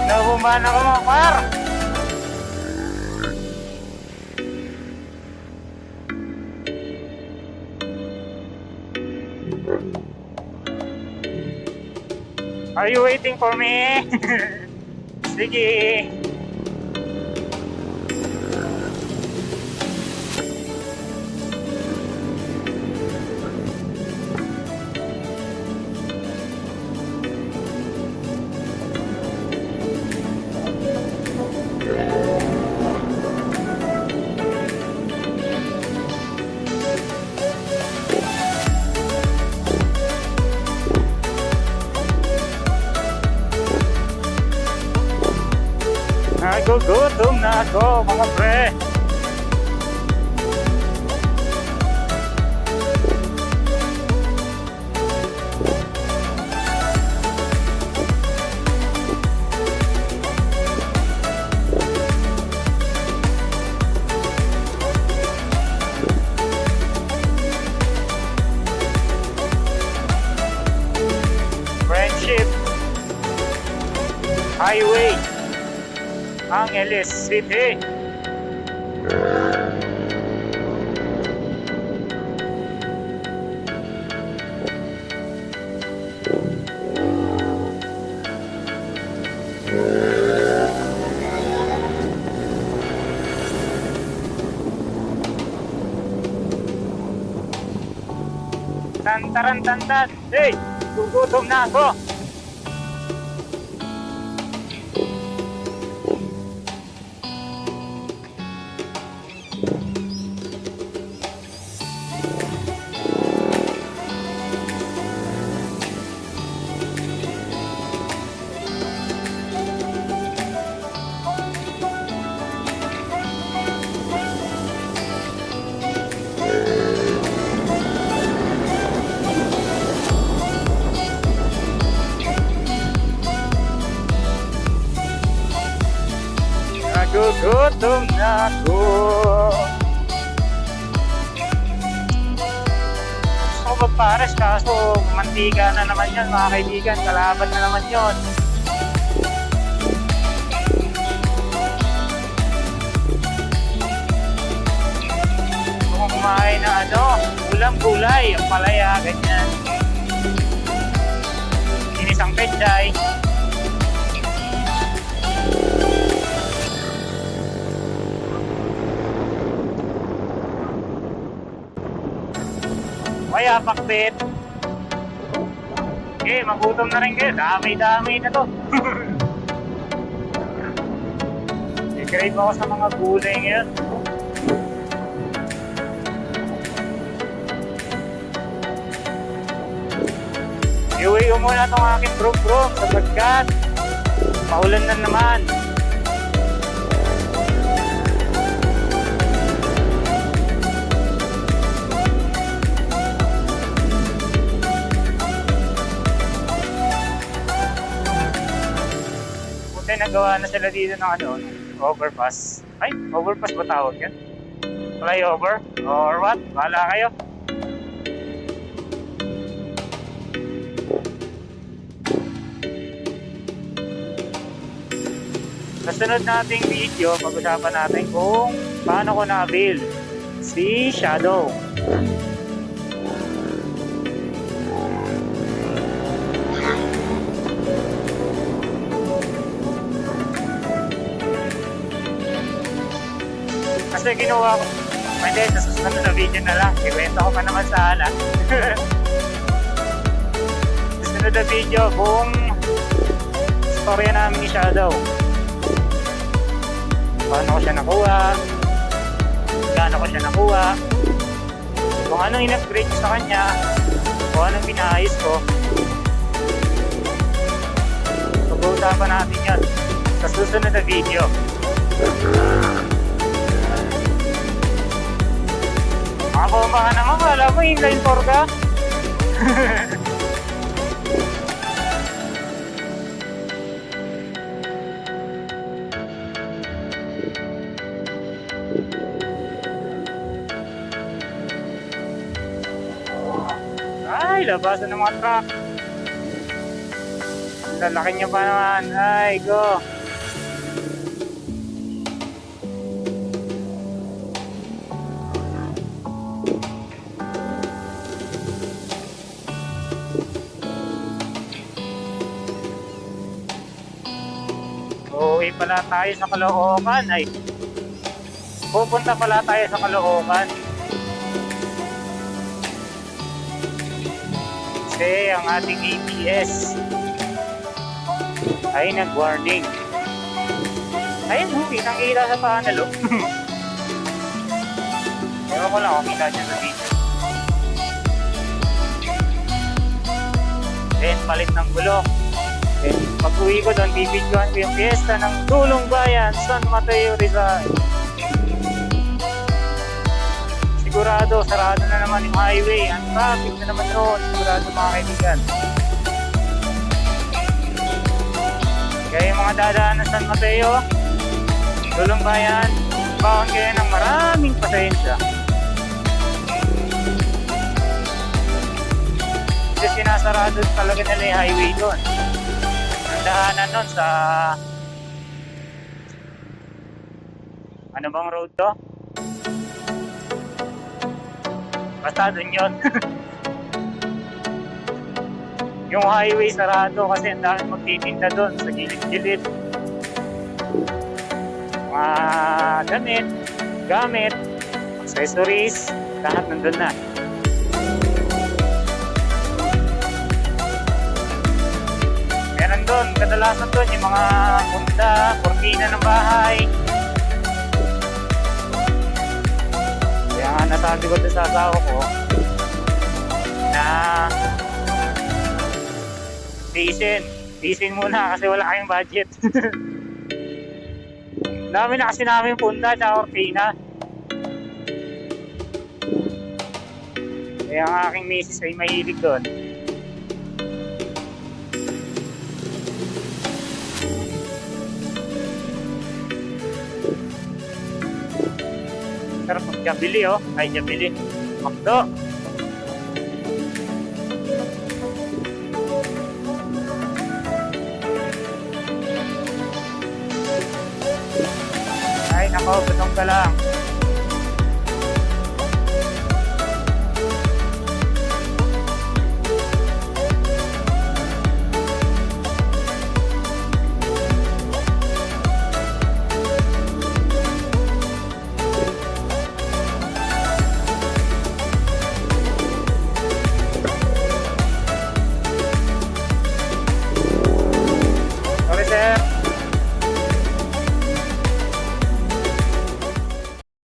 Nabumba na ko mga par. Are you waiting for me? Sige. Nagugutom na ako mga pre. Friendship Highway Angeles City. Tantaran-tantan. Hey, gugutom na ako. Nagugutom na ako. Gusto ko magpares kaso mantika na naman yan mga kaibigan. Kalaban na naman yun. Gusto ko kumain na ulam-gulay, ang palaya, ganyan. Inisang pechay. Kaya pakbet. Okay, magutom na rin kayo. Dami-dami na to. I-crave ako sa mga gulay ngayon. Iuwi ko muna itong aking bro-bro sapagkat paulan na naman. Nagawa na sila dito ng overpass. Ay, overpass ba tawag yun? Flyover? Or what? Bahala kayo. Sa sunod nating video, pag-usapan natin kung paano ko na-avail si Shadow. Kasi ginawa ko, hindi, sa susunod na video na lang, ikwento ko pa naman sana. Sa susunod na video, buong storya namin ni Shadow. Paano ko siya nakuha, gaano ko siya nakuha, kung anong in-upgrade ko sa kanya, kung anong pinaayos ko. Pag-uusapan natin yan sa susunod na video. Mga bomba ka naman, alam mo, inline 4 ka. Ay, labasan ng mga truck. Ang lalaki niya pa naman. Ay, go. Uuwi pala tayo sa Caloocan. Ay, pupunta pala tayo sa Caloocan. Kasi ang ating ABS ay nag-warning. Ayun, kitang-kita sa panel. Ewan ko lang kung kita dyan sa video. Then, palit ng gulong. Then, pag-uwi ko doon, bibidyohan ko yung fiesta ng Tulong Bayan, San Mateo, Rizal. Sigurado, sarado na naman yung highway. Ang traffic na naman doon. Sigurado mga kaibigan. Kaya yung mga dadaan ng San Mateo, Tulong Bayan, bawang kayo ng maraming pasensya. Kasi sinasarado talaga nila yung highway doon. Ang daanan doon sa... Ano bang road to? Basta doon yun. Yung highway sarado kasi ang dami magtitinda doon sa gilid-gilid. Mga gamit, accessories, lahat nandun na. Meron doon, kadalasan doon yung mga punta, kortina ng bahay. Kaya nga nasabi ko doon sa asawa ko na tiisin muna kasi wala kayong budget. Dami na kasi namin punta sa kortina. Kaya ang aking misis ay mahilig doon. Pero pag Jabili ay Jabili. Makdo. Ay nako, gutom ka lang.